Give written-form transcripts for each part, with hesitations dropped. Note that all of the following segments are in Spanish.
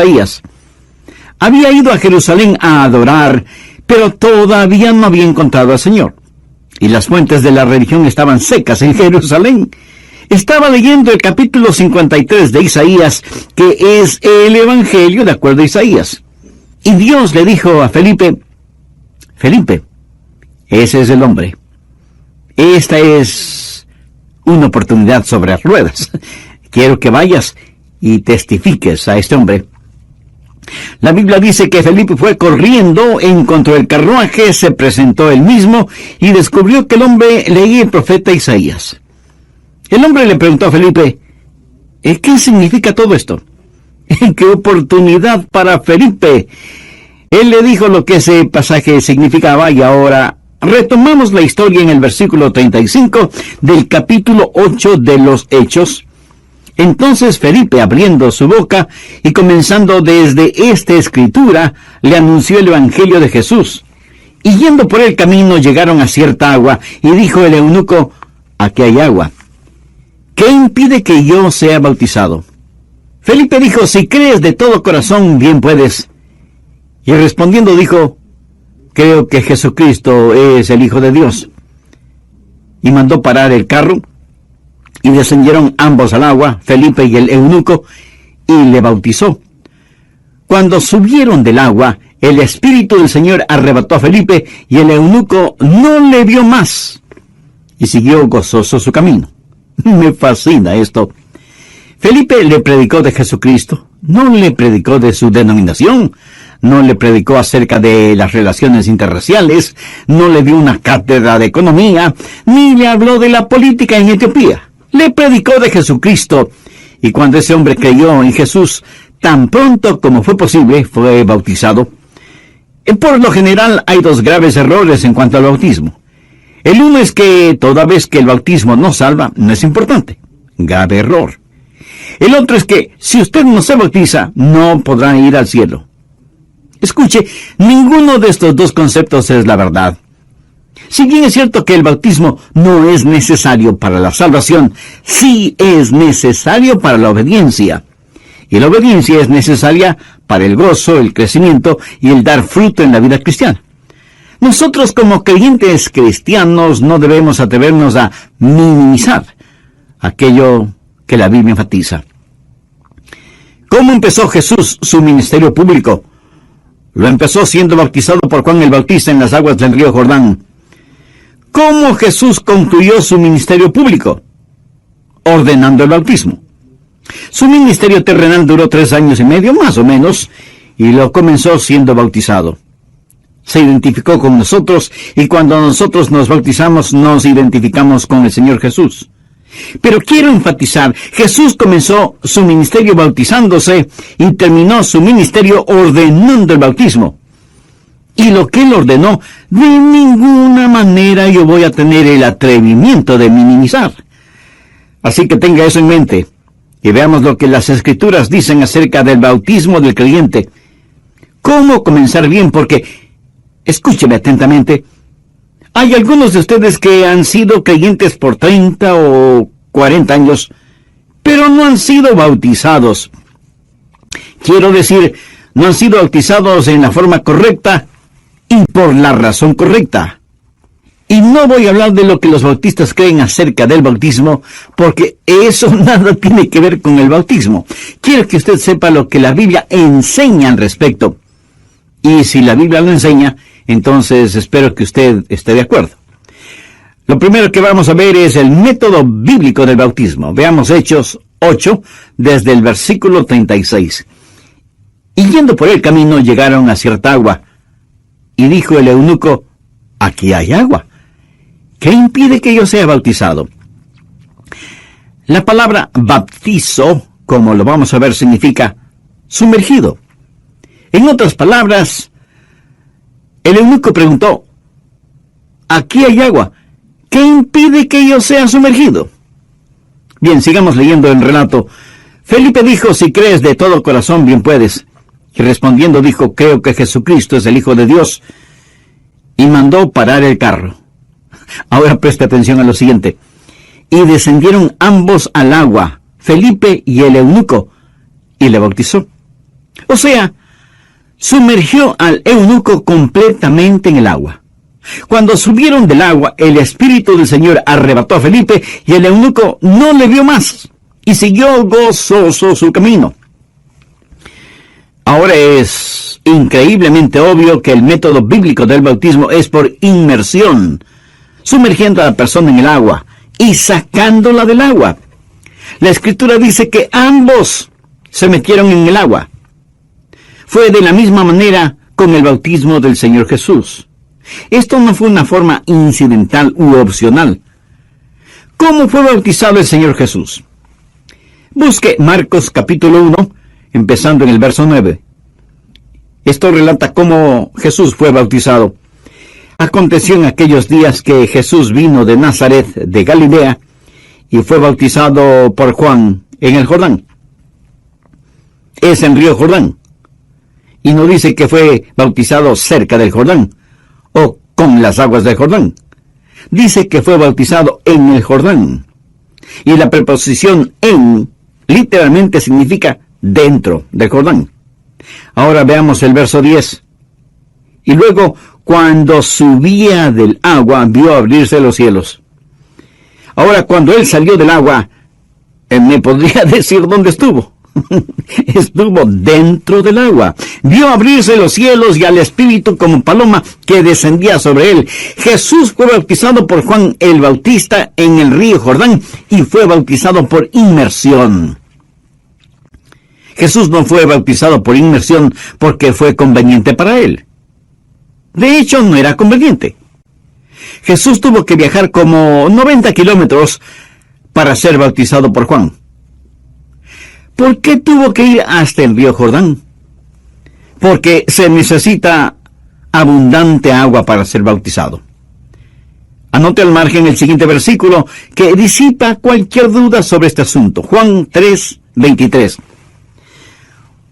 Isaías. Había ido a Jerusalén a adorar, pero todavía no había encontrado al Señor. Y las fuentes de la religión estaban secas en Jerusalén. Estaba leyendo el capítulo 53 de Isaías, que es el Evangelio de acuerdo a Isaías. Y Dios le dijo a Felipe, Felipe, ese es el hombre. Esta es una oportunidad sobre las ruedas. Quiero que vayas y testifiques a este hombre. La Biblia dice que Felipe fue corriendo, encontró el carruaje, se presentó él mismo y descubrió que el hombre leía el profeta Isaías. El hombre le preguntó a Felipe, ¿qué significa todo esto? ¡Qué oportunidad para Felipe! Él le dijo lo que ese pasaje significaba y ahora retomamos la historia en el versículo 35 del capítulo 8 de los Hechos. Entonces Felipe, abriendo su boca y comenzando desde esta escritura, le anunció el Evangelio de Jesús. Y yendo por el camino llegaron a cierta agua, y dijo el eunuco, aquí hay agua. ¿Qué impide que yo sea bautizado? Felipe dijo, si crees de todo corazón, bien puedes. Y respondiendo dijo, creo que Jesucristo es el Hijo de Dios. Y mandó parar el carro, y descendieron ambos al agua, Felipe y el eunuco, y le bautizó. Cuando subieron del agua, el Espíritu del Señor arrebató a Felipe, y el eunuco no le vio más, y siguió gozoso su camino. Me fascina esto. Felipe le predicó de Jesucristo, no le predicó de su denominación, no le predicó acerca de las relaciones interraciales, no le dio una cátedra de economía, ni le habló de la política en Etiopía. Le predicó de Jesucristo, y cuando ese hombre creyó en Jesús, tan pronto como fue posible, fue bautizado. Por lo general hay dos graves errores en cuanto al bautismo. El uno es que toda vez que el bautismo no salva, no es importante. Grave error. El otro es que si usted no se bautiza, no podrá ir al cielo. Escuche, ninguno de estos dos conceptos es la verdad. Si bien es cierto que el bautismo no es necesario para la salvación, sí es necesario para la obediencia. Y la obediencia es necesaria para el gozo, el crecimiento y el dar fruto en la vida cristiana. Nosotros como creyentes cristianos no debemos atrevernos a minimizar aquello que la Biblia enfatiza. ¿Cómo empezó Jesús su ministerio público? Lo empezó siendo bautizado por Juan el Bautista en las aguas del río Jordán. ¿Cómo Jesús concluyó su ministerio público? Ordenando el bautismo. Su ministerio terrenal duró 3 años y medio, más o menos, y lo comenzó siendo bautizado. Se identificó con nosotros, y cuando nosotros nos bautizamos, nos identificamos con el Señor Jesús. Pero quiero enfatizar, Jesús comenzó su ministerio bautizándose, y terminó su ministerio ordenando el bautismo. Y lo que él ordenó, de ninguna manera yo voy a tener el atrevimiento de minimizar. Así que tenga eso en mente, y veamos lo que las Escrituras dicen acerca del bautismo del creyente. ¿Cómo comenzar bien? Porque, escúcheme atentamente, hay algunos de ustedes que han sido creyentes por 30 o 40 años, pero no han sido bautizados. Quiero decir, no han sido bautizados en la forma correcta, y por la razón correcta. Y no voy a hablar de lo que los bautistas creen acerca del bautismo, porque eso nada tiene que ver con el bautismo. Quiero que usted sepa lo que la Biblia enseña al respecto. Y si la Biblia lo enseña, entonces espero que usted esté de acuerdo. Lo primero que vamos a ver es el método bíblico del bautismo. Veamos Hechos 8, desde el versículo 36. Y yendo por el camino llegaron a cierta agua, y dijo el eunuco, aquí hay agua. ¿Qué impide que yo sea bautizado? La palabra bautizo, como lo vamos a ver, significa sumergido. En otras palabras, el eunuco preguntó, aquí hay agua. ¿Qué impide que yo sea sumergido? Bien, sigamos leyendo el relato. Felipe dijo, si crees de todo corazón, bien puedes. Y respondiendo dijo, creo que Jesucristo es el Hijo de Dios. Y mandó parar el carro. Ahora preste atención a lo siguiente. Y descendieron ambos al agua, Felipe y el eunuco, y le bautizó. O sea, sumergió al eunuco completamente en el agua. Cuando subieron del agua, el Espíritu del Señor arrebató a Felipe y el eunuco no le vio más y siguió gozoso su camino. Ahora es increíblemente obvio que el método bíblico del bautismo es por inmersión, sumergiendo a la persona en el agua y sacándola del agua. La Escritura dice que ambos se metieron en el agua. Fue de la misma manera con el bautismo del Señor Jesús. Esto no fue una forma incidental u opcional. ¿Cómo fue bautizado el Señor Jesús? Busque Marcos capítulo 1, empezando en el verso 9. Esto relata cómo Jesús fue bautizado. Aconteció en aquellos días que Jesús vino de Nazaret, de Galilea, y fue bautizado por Juan en el Jordán. Es en río Jordán. Y no dice que fue bautizado cerca del Jordán, o con las aguas del Jordán. Dice que fue bautizado en el Jordán. Y la preposición en literalmente significa dentro del Jordán. Ahora veamos el verso 10. Y luego, cuando subía del agua, vio abrirse los cielos. Ahora, cuando él salió del agua, ¿me podría decir dónde estuvo? Estuvo dentro del agua. Vio abrirse los cielos y al Espíritu como paloma que descendía sobre él. Jesús fue bautizado por Juan el Bautista en el río Jordán y fue bautizado por inmersión. Jesús no fue bautizado por inmersión porque fue conveniente para él. De hecho, no era conveniente. Jesús tuvo que viajar como 90 kilómetros para ser bautizado por Juan. ¿Por qué tuvo que ir hasta el río Jordán? Porque se necesita abundante agua para ser bautizado. Anote al margen el siguiente versículo que disipa cualquier duda sobre este asunto. Juan 3:23.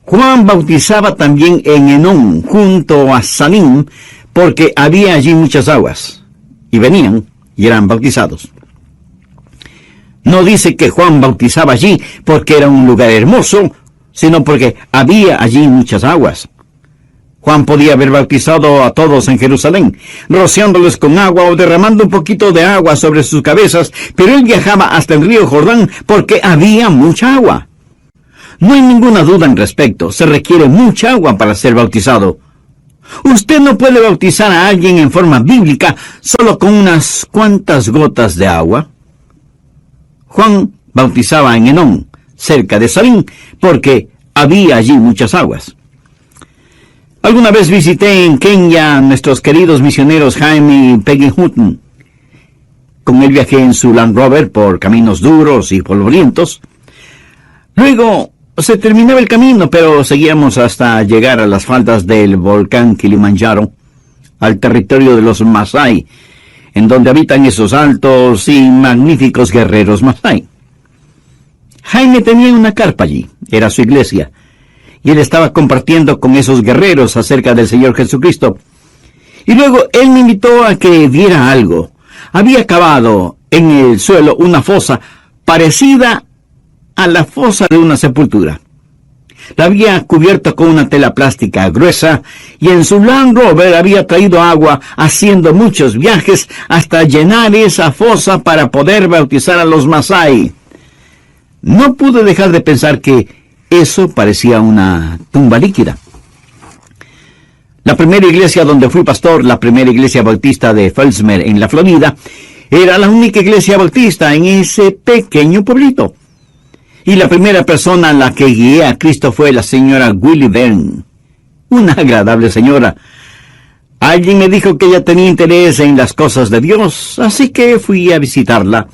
Juan bautizaba también en Enón, junto a Salim, porque había allí muchas aguas, y venían y eran bautizados. No dice que Juan bautizaba allí porque era un lugar hermoso, sino porque había allí muchas aguas. Juan podía haber bautizado a todos en Jerusalén, rociándoles con agua o derramando un poquito de agua sobre sus cabezas, pero él viajaba hasta el río Jordán porque había mucha agua. No hay ninguna duda en respecto, se requiere mucha agua para ser bautizado. Usted no puede bautizar a alguien en forma bíblica solo con unas cuantas gotas de agua. Juan bautizaba en Enón, cerca de Salim, porque había allí muchas aguas. Alguna vez visité en Kenia a nuestros queridos misioneros Jaime y Peggy Hutton. Con él viajé en su Land Rover por caminos duros y polvorientos. Luego se terminaba el camino, pero seguíamos hasta llegar a las faldas del volcán Kilimanjaro, al territorio de los Masái, en donde habitan esos altos y magníficos guerreros Masái. Jaime tenía una carpa allí, era su iglesia, y él estaba compartiendo con esos guerreros acerca del Señor Jesucristo. Y luego él me invitó a que viera algo. Había cavado en el suelo una fosa parecida a la fosa de una sepultura. La había cubierto con una tela plástica gruesa y en su Land Rover había traído agua haciendo muchos viajes hasta llenar esa fosa para poder bautizar a los Masái. No pude dejar de pensar que eso parecía una tumba líquida. La primera iglesia donde fui pastor, la primera iglesia bautista de Felsmer en la Florida, era la única iglesia bautista en ese pequeño pueblito. Y la primera persona a la que guié a Cristo fue la señora Willie Byrne, una agradable señora. Alguien me dijo que ella tenía interés en las cosas de Dios, así que fui a visitarla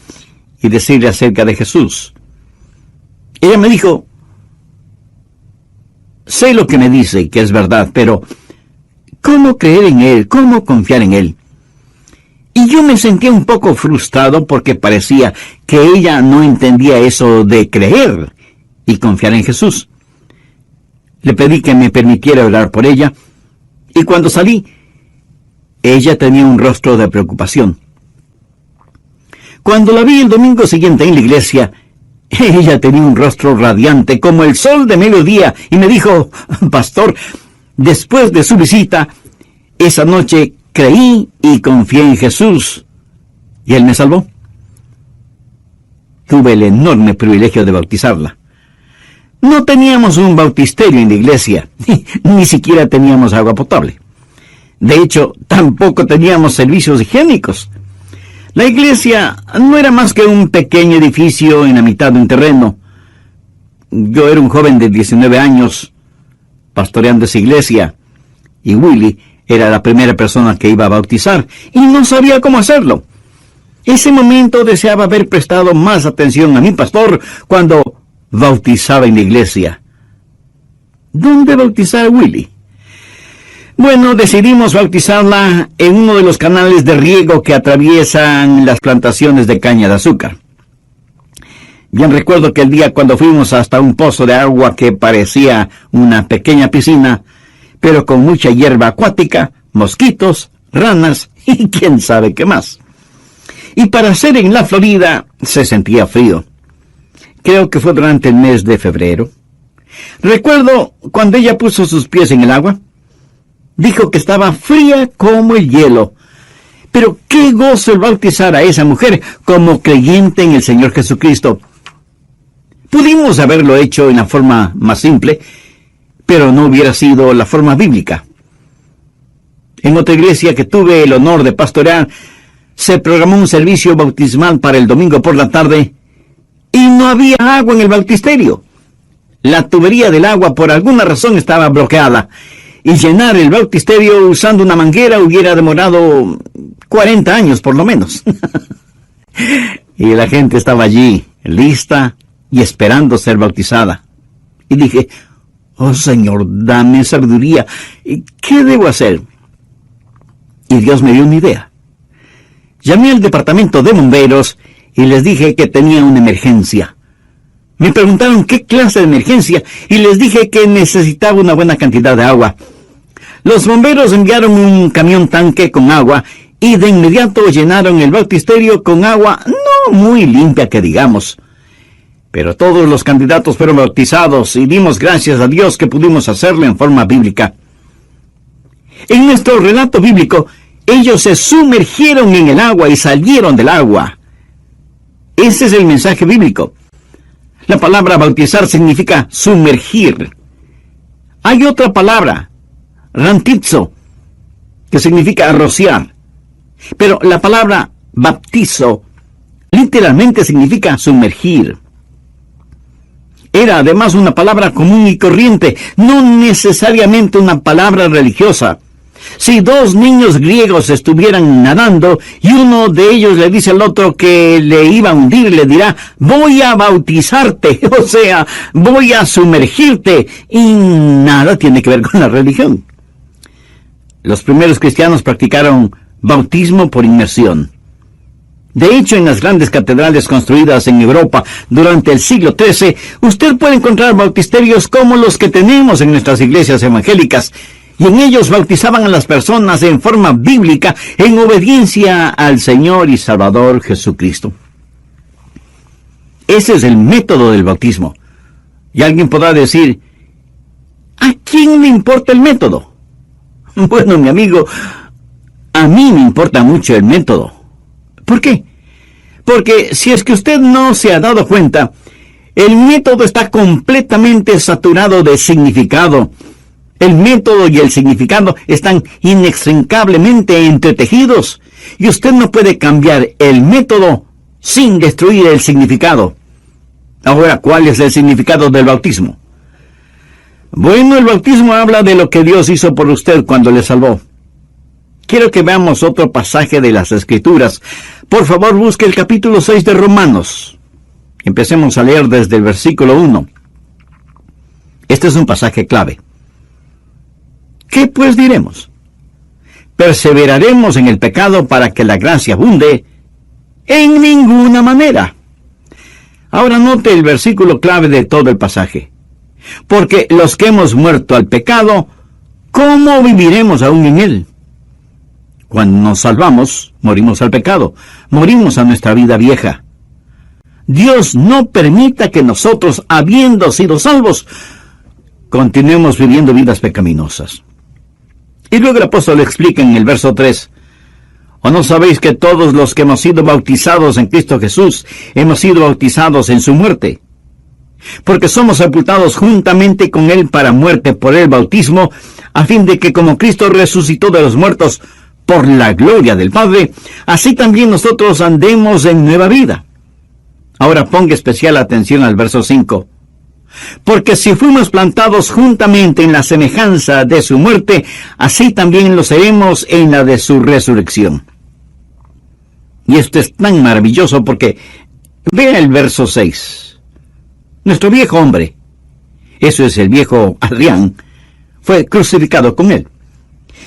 y decirle acerca de Jesús. Ella me dijo, sé lo que me dice, que es verdad, pero ¿cómo creer en Él? ¿Cómo confiar en Él? Y yo me sentía un poco frustrado porque parecía que ella no entendía eso de creer y confiar en Jesús. Le pedí que me permitiera orar por ella, y cuando salí, ella tenía un rostro de preocupación. Cuando la vi el domingo siguiente en la iglesia, Ella tenía un rostro radiante como el sol de mediodía y me dijo: pastor, después de su visita, esa noche creí y confié en Jesús y Él me salvó. Tuve el enorme privilegio de bautizarla. No teníamos un bautisterio en la iglesia, ni siquiera teníamos agua potable. De hecho, tampoco teníamos servicios higiénicos. La iglesia no era más que un pequeño edificio en la mitad de un terreno. Yo era un joven de 19 años, pastoreando esa iglesia, y Willie era la primera persona que iba a bautizar, y no sabía cómo hacerlo. Ese momento deseaba haber prestado más atención a mi pastor cuando bautizaba en la iglesia. ¿Dónde bautizar a Willie? Bueno, decidimos bautizarla en uno de los canales de riego que atraviesan las plantaciones de caña de azúcar. Bien recuerdo que el día cuando fuimos hasta un pozo de agua que parecía una pequeña piscina, pero con mucha hierba acuática, mosquitos, ranas y quién sabe qué más. Y para ser en la Florida se sentía frío. Creo que fue durante el mes de febrero. Recuerdo cuando ella puso sus pies en el agua. Dijo que estaba fría como el hielo. Pero qué gozo el bautizar a esa mujer como creyente en el Señor Jesucristo. Pudimos haberlo hecho en la forma más simple, pero no hubiera sido la forma bíblica. En otra iglesia que tuve el honor de pastorear, se programó un servicio bautismal para el domingo por la tarde y no había agua en el bautisterio. La tubería del agua por alguna razón estaba bloqueada y llenar el bautisterio usando una manguera hubiera demorado 40 años por lo menos. Y la gente estaba allí, lista y esperando ser bautizada. Y dije: oh Señor, dame sabiduría. ¿Qué debo hacer? Y Dios me dio una idea. Llamé al departamento de bomberos y les dije que tenía una emergencia. Me preguntaron qué clase de emergencia y les dije que necesitaba una buena cantidad de agua. Los bomberos enviaron un camión tanque con agua y de inmediato llenaron el bautisterio con agua no muy limpia que digamos. Pero todos los candidatos fueron bautizados y dimos gracias a Dios que pudimos hacerlo en forma bíblica. En nuestro relato bíblico, ellos se sumergieron en el agua y salieron del agua. Ese es el mensaje bíblico. La palabra bautizar significa sumergir. Hay otra palabra, rantizo, que significa rociar. Pero la palabra baptizo literalmente significa sumergir. Era además una palabra común y corriente, no necesariamente una palabra religiosa. Si dos niños griegos estuvieran nadando y uno de ellos le dice al otro que le iba a hundir, le dirá: voy a bautizarte, o sea, voy a sumergirte, y nada tiene que ver con la religión. Los primeros cristianos practicaron bautismo por inmersión. De hecho, en las grandes catedrales construidas en Europa durante el siglo XIII, usted puede encontrar bautisterios como los que tenemos en nuestras iglesias evangélicas, y en ellos bautizaban a las personas en forma bíblica, en obediencia al Señor y Salvador Jesucristo. Ese es el método del bautismo. Y alguien podrá decir: ¿a quién le importa el método? Bueno, mi amigo, a mí me importa mucho el método. ¿Por qué? Porque si es que usted no se ha dado cuenta, el método está completamente saturado de significado. El método y el significado están inextricablemente entretejidos, y usted no puede cambiar el método sin destruir el significado. Ahora, ¿cuál es el significado del bautismo? Bueno, el bautismo habla de lo que Dios hizo por usted cuando le salvó. Quiero que veamos otro pasaje de las Escrituras. Por favor, busque el capítulo 6 de Romanos. Empecemos a leer desde el versículo 1. Este es un pasaje clave. ¿Qué pues diremos? ¿Perseveraremos en el pecado para que la gracia abunde? En ninguna manera. Ahora note el versículo clave de todo el pasaje. Porque los que hemos muerto al pecado, ¿cómo viviremos aún en él? Cuando nos salvamos, morimos al pecado, morimos a nuestra vida vieja. Dios no permita que nosotros, habiendo sido salvos, continuemos viviendo vidas pecaminosas. Y luego el apóstol explica en el verso 3, ¿o no sabéis que todos los que hemos sido bautizados en Cristo Jesús, hemos sido bautizados en su muerte? Porque somos sepultados juntamente con Él para muerte por el bautismo, a fin de que como Cristo resucitó de los muertos por la gloria del Padre, así también nosotros andemos en nueva vida. Ahora ponga especial atención al verso 5. Porque si fuimos plantados juntamente en la semejanza de su muerte, así también lo seremos en la de su resurrección. Y esto es tan maravilloso porque vea el verso 6. Nuestro viejo hombre, eso es el viejo Adrián, fue crucificado con él.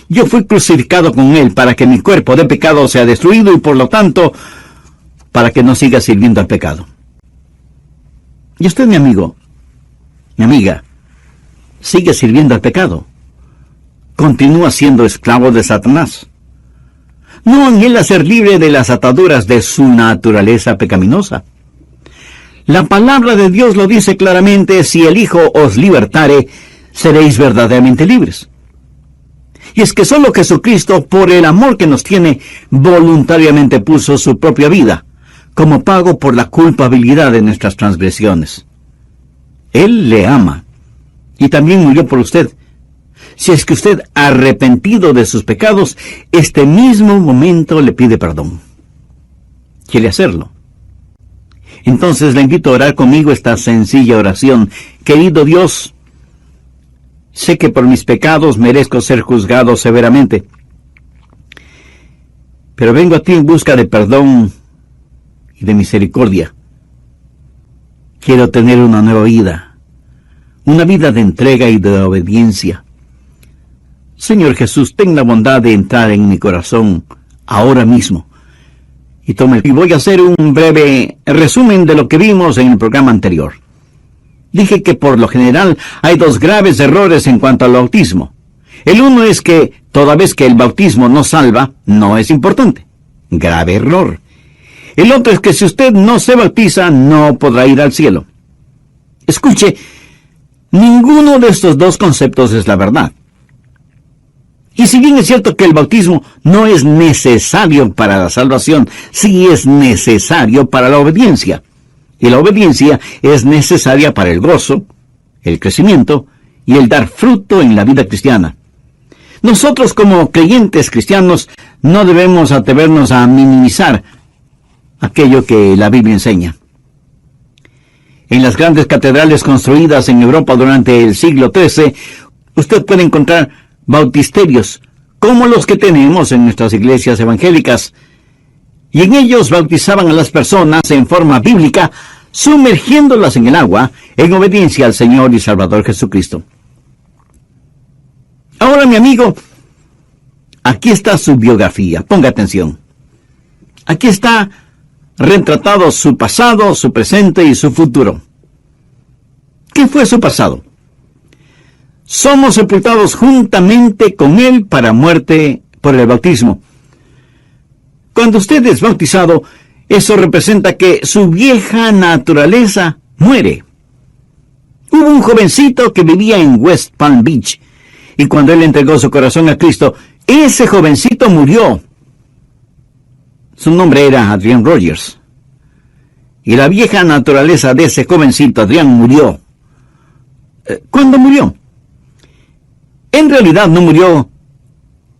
Yo fui crucificado con él para que mi cuerpo de pecado sea destruido y por lo tanto, para que no siga sirviendo al pecado. Y usted, mi amigo, mi amiga, sigue sirviendo al pecado. Continúa siendo esclavo de Satanás. No anhela ser libre de las ataduras de su naturaleza pecaminosa. La palabra de Dios lo dice claramente: si el Hijo os libertare, seréis verdaderamente libres. Y es que solo Jesucristo, por el amor que nos tiene, voluntariamente puso su propia vida como pago por la culpabilidad de nuestras transgresiones. Él le ama y también murió por usted. Si es que usted, arrepentido de sus pecados, este mismo momento le pide perdón. ¿Quiere hacerlo? Entonces le invito a orar conmigo esta sencilla oración. Querido Dios, sé que por mis pecados merezco ser juzgado severamente, pero vengo a ti en busca de perdón y de misericordia. Quiero tener una nueva vida, una vida de entrega y de obediencia. Señor Jesús, ten la bondad de entrar en mi corazón ahora mismo. Y voy a hacer un breve resumen de lo que vimos en el programa anterior. Dije que por lo general hay dos graves errores en cuanto al bautismo. El uno es que toda vez que el bautismo no salva, no es importante. Grave error. El otro es que si usted no se bautiza, no podrá ir al cielo. Escuche, ninguno de estos dos conceptos es la verdad. Y si bien es cierto que el bautismo no es necesario para la salvación, sí es necesario para la obediencia. Y la obediencia es necesaria para el gozo, el crecimiento y el dar fruto en la vida cristiana. Nosotros como creyentes cristianos no debemos atrevernos a minimizar aquello que la Biblia enseña. En las grandes catedrales construidas en Europa durante el siglo XIII, usted puede encontrar bautisterios, como los que tenemos en nuestras iglesias evangélicas, y en ellos bautizaban a las personas en forma bíblica, sumergiéndolas en el agua, en obediencia al Señor y Salvador Jesucristo. Ahora, mi amigo, aquí está su biografía, ponga atención. Aquí está retratado su pasado, su presente y su futuro. ¿Qué fue su pasado? Somos sepultados juntamente con Él para muerte por el bautismo. Cuando usted es bautizado, eso representa que su vieja naturaleza muere. Hubo un jovencito que vivía en West Palm Beach, y cuando él entregó su corazón a Cristo, ese jovencito murió. Su nombre era Adrian Rogers. Y la vieja naturaleza de ese jovencito, Adrian, murió. ¿Cuándo murió? En realidad no murió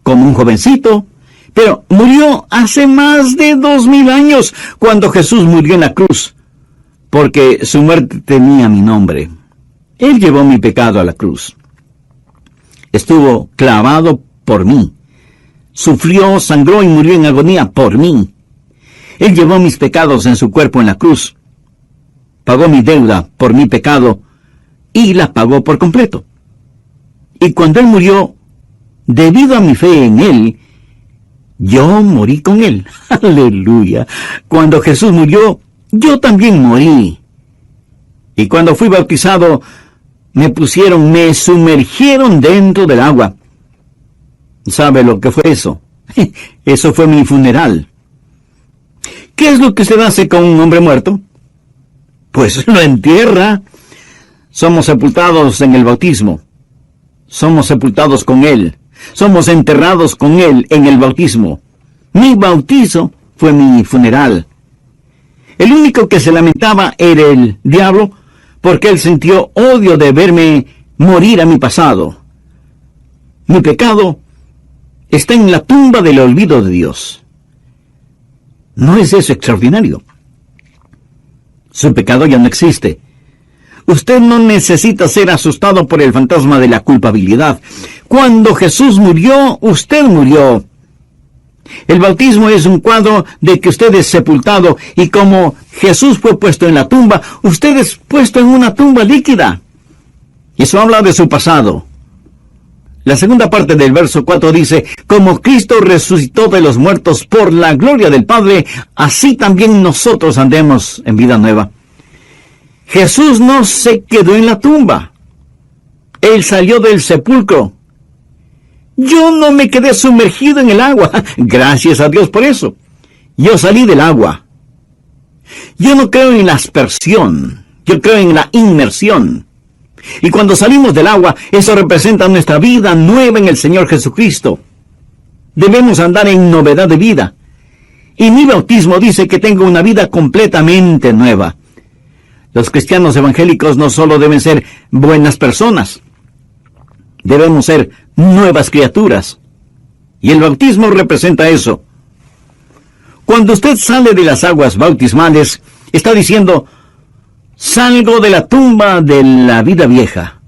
como un jovencito, pero murió hace más de 2000 años, cuando Jesús murió en la cruz, porque su muerte tenía mi nombre. Él llevó mi pecado a la cruz. Estuvo clavado por mí. Sufrió, sangró y murió en agonía por mí. Él llevó mis pecados en su cuerpo en la cruz. Pagó mi deuda por mi pecado y la pagó por completo. Y cuando Él murió, debido a mi fe en Él, yo morí con Él. ¡Aleluya! Cuando Jesús murió, yo también morí. Y cuando fui bautizado, me sumergieron dentro del agua. ¿Sabe lo que fue eso? Eso fue mi funeral. ¿Qué es lo que usted hace con un hombre muerto? Pues lo entierra. Somos sepultados en el bautismo. Somos sepultados con Él. Somos enterrados con Él en el bautismo. Mi bautizo fue mi funeral. El único que se lamentaba era el diablo, porque él sintió odio de verme morir a mi pasado. Mi pecado está en la tumba del olvido de Dios. ¿No es eso extraordinario? Su pecado ya no existe. Usted no necesita ser asustado por el fantasma de la culpabilidad. Cuando Jesús murió, usted murió. El bautismo es un cuadro de que usted es sepultado, y como Jesús fue puesto en la tumba, usted es puesto en una tumba líquida. Eso habla de su pasado. La segunda parte del verso 4 dice: como Cristo resucitó de los muertos por la gloria del Padre, así también nosotros andemos en vida nueva. Jesús no se quedó en la tumba. Él salió del sepulcro. Yo no me quedé sumergido en el agua. Gracias a Dios por eso. Yo salí del agua. Yo no creo en la aspersión. Yo creo en la inmersión. Y cuando salimos del agua, eso representa nuestra vida nueva en el Señor Jesucristo. Debemos andar en novedad de vida. Y mi bautismo dice que tengo una vida completamente nueva. Los cristianos evangélicos no solo deben ser buenas personas, debemos ser nuevas criaturas. Y el bautismo representa eso. Cuando usted sale de las aguas bautismales, está diciendo: salgo de la tumba de la vida vieja.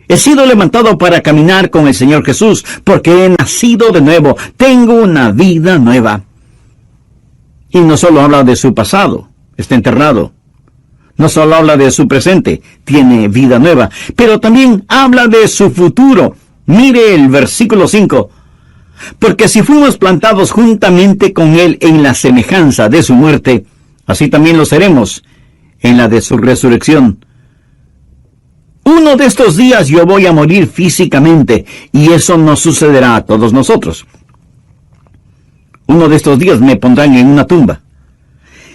He sido levantado para caminar con el Señor Jesús, porque he nacido de nuevo. Tengo una vida nueva. Y no solo habla de su pasado, está enterrado. No solo habla de su presente, tiene vida nueva, pero también habla de su futuro. Mire el versículo 5. Porque si fuimos plantados juntamente con Él en la semejanza de su muerte, así también lo seremos en la de su resurrección. Uno de estos días yo voy a morir físicamente, y eso no sucederá a todos nosotros. Uno de estos días me pondrán en una tumba.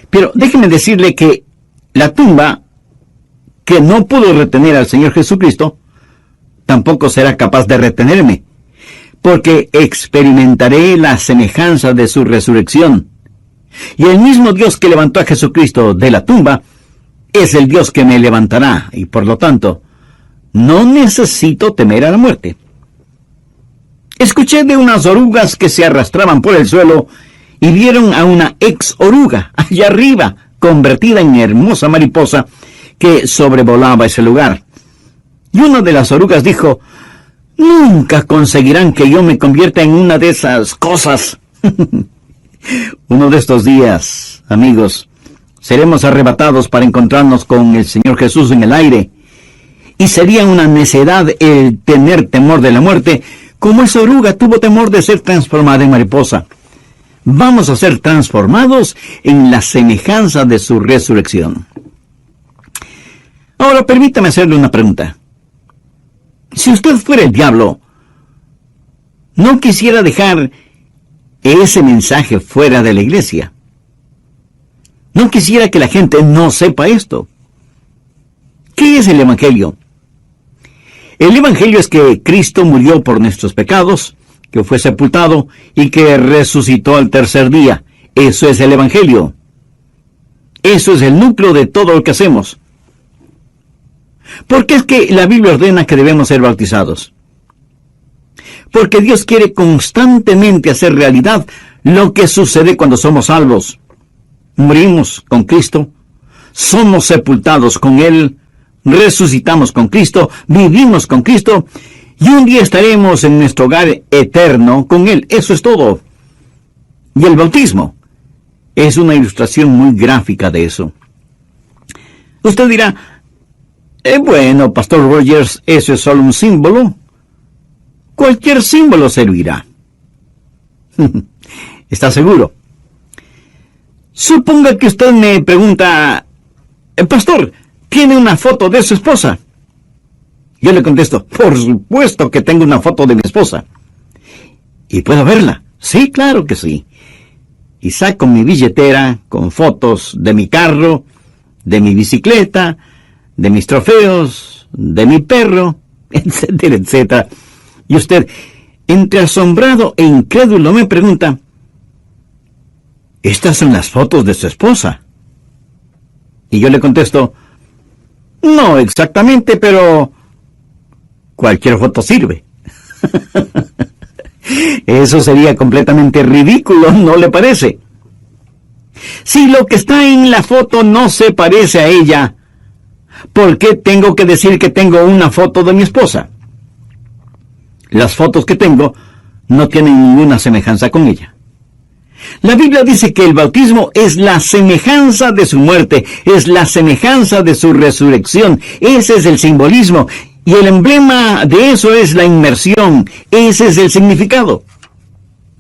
Pero déjeme decirle que la tumba, que no pudo retener al Señor Jesucristo, tampoco será capaz de retenerme, porque experimentaré la semejanza de su resurrección. Y el mismo Dios que levantó a Jesucristo de la tumba es el Dios que me levantará, y por lo tanto, no necesito temer a la muerte. Escuché de unas orugas que se arrastraban por el suelo y vieron a una ex oruga allá arriba, convertida en hermosa mariposa que sobrevolaba ese lugar. Y una de las orugas dijo: nunca conseguirán que yo me convierta en una de esas cosas. Uno de estos días, amigos, seremos arrebatados para encontrarnos con el Señor Jesús en el aire. Y sería una necedad el tener temor de la muerte, como esa oruga tuvo temor de ser transformada en mariposa. Vamos a ser transformados en la semejanza de su resurrección. Ahora, permítame hacerle una pregunta. Si usted fuera el diablo, ¿no quisiera dejar ese mensaje fuera de la iglesia? ¿No quisiera que la gente no sepa esto? ¿Qué es el Evangelio? El Evangelio es que Cristo murió por nuestros pecados, que fue sepultado y que resucitó al tercer día. Eso es el Evangelio. Eso es el núcleo de todo lo que hacemos. ¿Por qué es que la Biblia ordena que debemos ser bautizados? Porque Dios quiere constantemente hacer realidad lo que sucede cuando somos salvos. Morimos con Cristo, somos sepultados con Él, resucitamos con Cristo, vivimos con Cristo, y un día estaremos en nuestro hogar eterno con Él. Eso es todo. Y el bautismo es una ilustración muy gráfica de eso. Usted dirá: bueno, Pastor Rogers, eso es solo un símbolo. Cualquier símbolo servirá. ¿Está seguro? Suponga que usted me pregunta: Pastor, ¿tiene una foto de su esposa? Yo le contesto: por supuesto que tengo una foto de mi esposa. ¿Y puedo verla? Sí, claro que sí. Y saco mi billetera con fotos de mi carro, de mi bicicleta, de mis trofeos, de mi perro, etcétera, etcétera. Y usted, entre asombrado e incrédulo, me pregunta, ¿estas son las fotos de su esposa? Y yo le contesto, no exactamente, pero cualquier foto sirve. Eso sería completamente ridículo, ¿no le parece? Si lo que está en la foto no se parece a ella, ¿por qué tengo que decir que tengo una foto de mi esposa? Las fotos que tengo no tienen ninguna semejanza con ella. La Biblia dice que el bautismo es la semejanza de su muerte, es la semejanza de su resurrección. Ese es el simbolismo. Y el emblema de eso es la inmersión. Ese es el significado.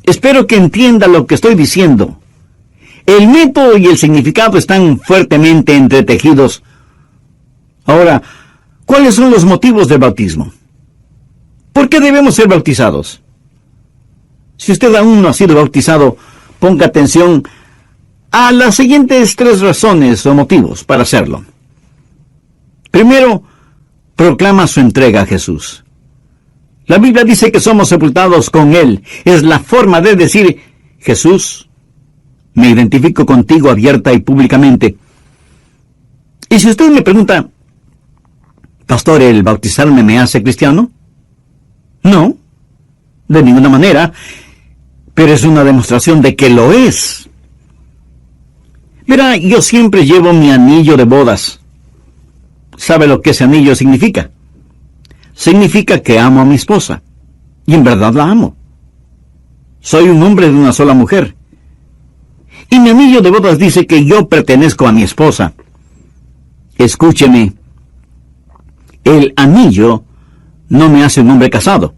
Espero que entienda lo que estoy diciendo. El método y el significado están fuertemente entretejidos. Ahora, ¿cuáles son los motivos del bautismo? ¿Por qué debemos ser bautizados? Si usted aún no ha sido bautizado, ponga atención a las siguientes 3 razones o motivos para hacerlo. Primero, proclama su entrega a Jesús. La Biblia dice que somos sepultados con Él. Es la forma de decir, Jesús, me identifico contigo abierta y públicamente. Y si usted me pregunta, Pastor, ¿el bautizarme me hace cristiano? No, de ninguna manera, pero es una demostración de que lo es. Verá, yo siempre llevo mi anillo de bodas. ¿Sabe lo que ese anillo significa? Significa que amo a mi esposa, y en verdad la amo. Soy un hombre de una sola mujer. Y mi anillo de bodas dice que yo pertenezco a mi esposa. Escúcheme, el anillo no me hace un hombre casado,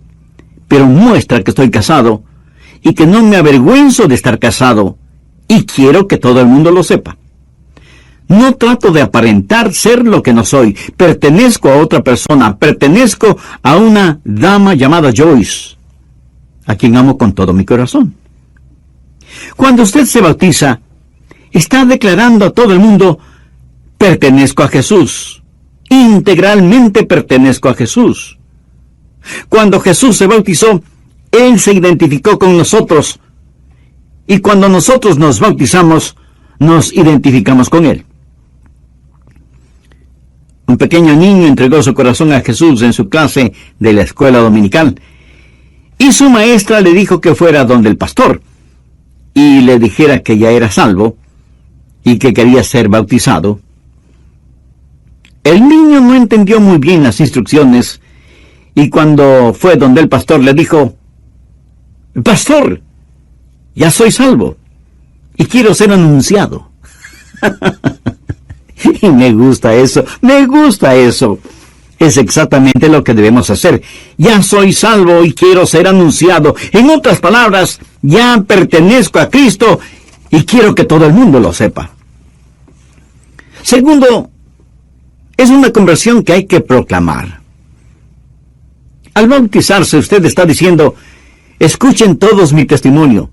pero muestra que estoy casado y que no me avergüenzo de estar casado, y quiero que todo el mundo lo sepa. No trato de aparentar ser lo que no soy. Pertenezco a otra persona, pertenezco a una dama llamada Joyce, a quien amo con todo mi corazón. Cuando usted se bautiza, está declarando a todo el mundo, pertenezco a Jesús, integralmente pertenezco a Jesús. Cuando Jesús se bautizó, Él se identificó con nosotros, y cuando nosotros nos bautizamos, nos identificamos con Él. Un pequeño niño entregó su corazón a Jesús en su clase de la escuela dominical, y su maestra le dijo que fuera donde el pastor, y le dijera que ya era salvo, y que quería ser bautizado. El niño no entendió muy bien las instrucciones, y cuando fue donde el pastor le dijo, Pastor, ya soy salvo, y quiero ser anunciado. Y me gusta eso. Es exactamente lo que debemos hacer. Ya soy salvo y quiero ser anunciado. En otras palabras, ya pertenezco a Cristo y quiero que todo el mundo lo sepa. Segundo, es una conversión que hay que proclamar. Al bautizarse, usted está diciendo, escuchen todos mi testimonio.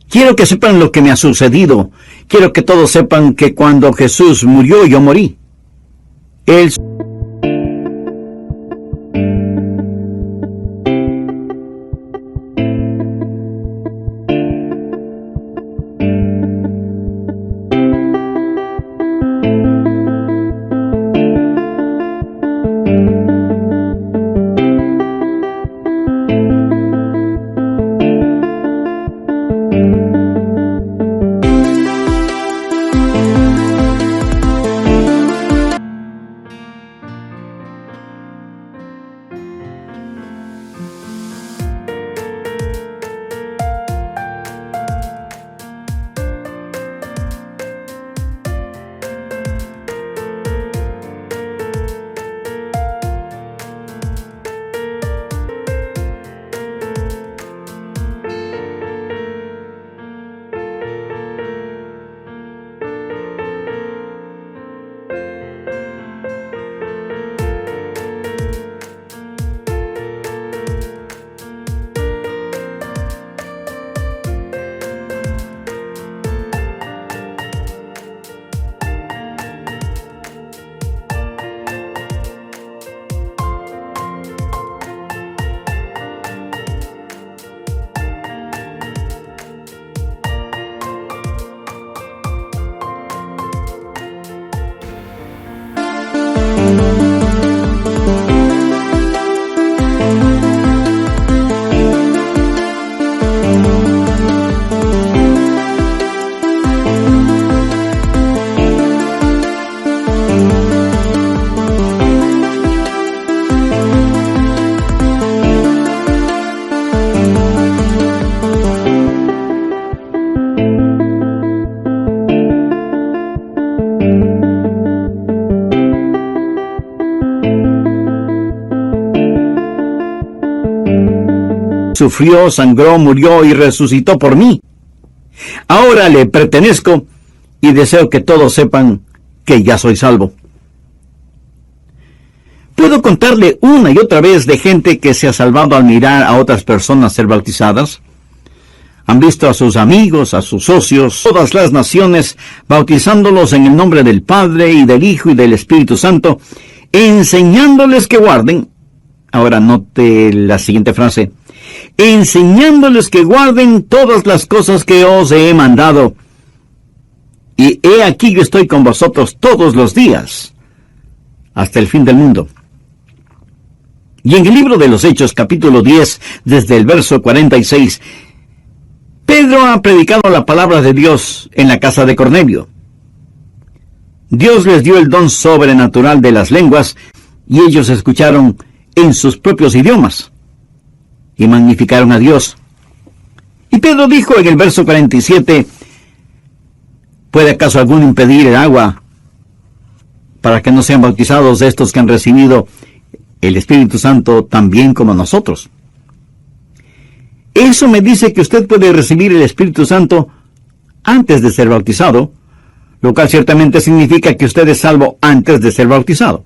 Quiero que sepan lo que me ha sucedido. Quiero que todos sepan que cuando Jesús murió, yo morí. Él Sufrió, sangró, murió y resucitó por mí. Ahora le pertenezco y deseo que todos sepan que ya soy salvo. ¿Puedo contarle una y otra vez de gente que se ha salvado al mirar a otras personas ser bautizadas? Han visto a sus amigos, a sus socios, todas las naciones, bautizándolos en el nombre del Padre y del Hijo y del Espíritu Santo, enseñándoles que guarden. Ahora note la siguiente frase: enseñándoles que guarden todas las cosas que os he mandado. Y he aquí yo estoy con vosotros todos los días, hasta el fin del mundo. Y en el libro de los Hechos, capítulo 10, desde el verso 46, Pedro ha predicado la palabra de Dios en la casa de Cornelio. Dios les dio el don sobrenatural de las lenguas, y ellos escucharon en sus propios idiomas, y magnificaron a Dios. Y Pedro dijo en el verso 47, ¿puede acaso alguno impedir el agua para que no sean bautizados estos que han recibido el Espíritu Santo también como nosotros? Eso me dice que usted puede recibir el Espíritu Santo antes de ser bautizado, lo cual ciertamente significa que usted es salvo antes de ser bautizado.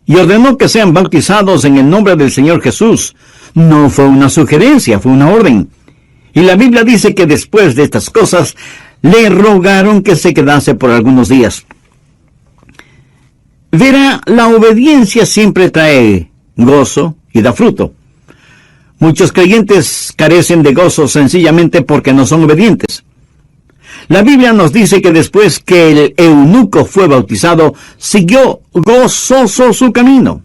Y ordenó que sean bautizados en el nombre del Señor Jesús. No fue una sugerencia, fue una orden. Y la Biblia dice que después de estas cosas, le rogaron que se quedase por algunos días. Verá, la obediencia siempre trae gozo y da fruto. Muchos creyentes carecen de gozo sencillamente porque no son obedientes. La Biblia nos dice que después que el eunuco fue bautizado, siguió gozoso su camino.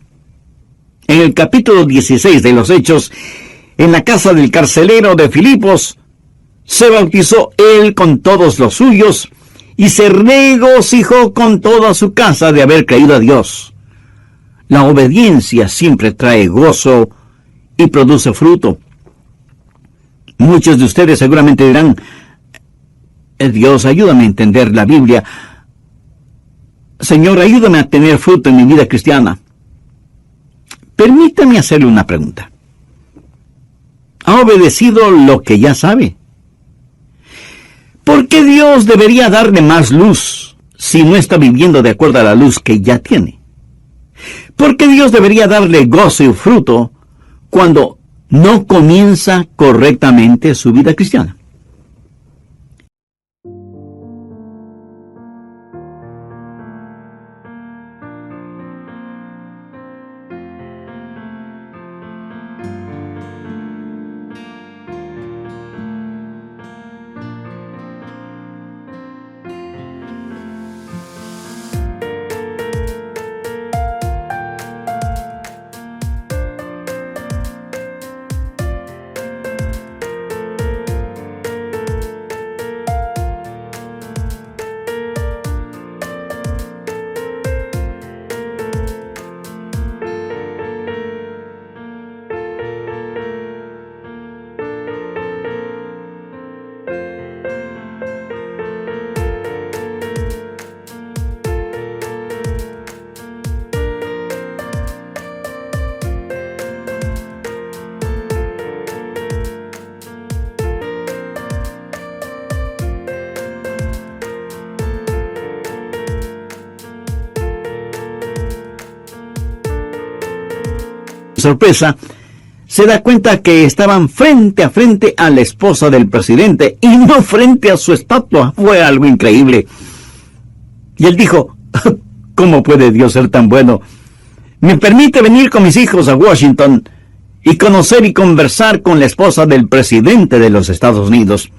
En el capítulo 16 de los Hechos, en la casa del carcelero de Filipos, se bautizó él con todos los suyos, y se regocijó con toda su casa de haber creído a Dios. La obediencia siempre trae gozo y produce fruto. Muchos de ustedes seguramente dirán, Dios, ayúdame a entender la Biblia. Señor, ayúdame a tener fruto en mi vida cristiana. Permítame hacerle una pregunta. ¿Ha obedecido lo que ya sabe? ¿Por qué Dios debería darle más luz si no está viviendo de acuerdo a la luz que ya tiene? ¿Por qué Dios debería darle gozo y fruto cuando no comienza correctamente su vida cristiana? Sorpresa, se da cuenta que estaban frente a frente a la esposa del presidente y no frente a su estatua. Fue algo increíble. Y él dijo, ¿cómo puede Dios ser tan bueno? Me permite venir con mis hijos a Washington y conocer y conversar con la esposa del presidente de los Estados Unidos.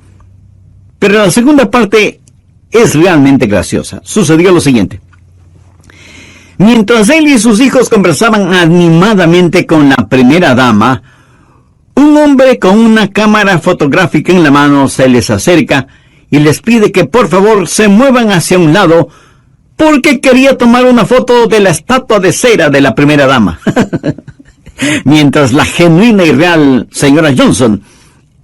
Pero la segunda parte es realmente graciosa. Sucedió lo siguiente. Mientras él y sus hijos conversaban animadamente con la primera dama, un hombre con una cámara fotográfica en la mano se les acerca y les pide que por favor se muevan hacia un lado porque quería tomar una foto de la estatua de cera de la primera dama. Mientras la genuina y real señora Johnson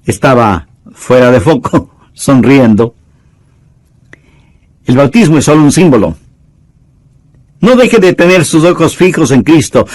estaba fuera de foco, sonriendo. El bautismo es solo un símbolo. No deje de tener sus ojos fijos en Cristo.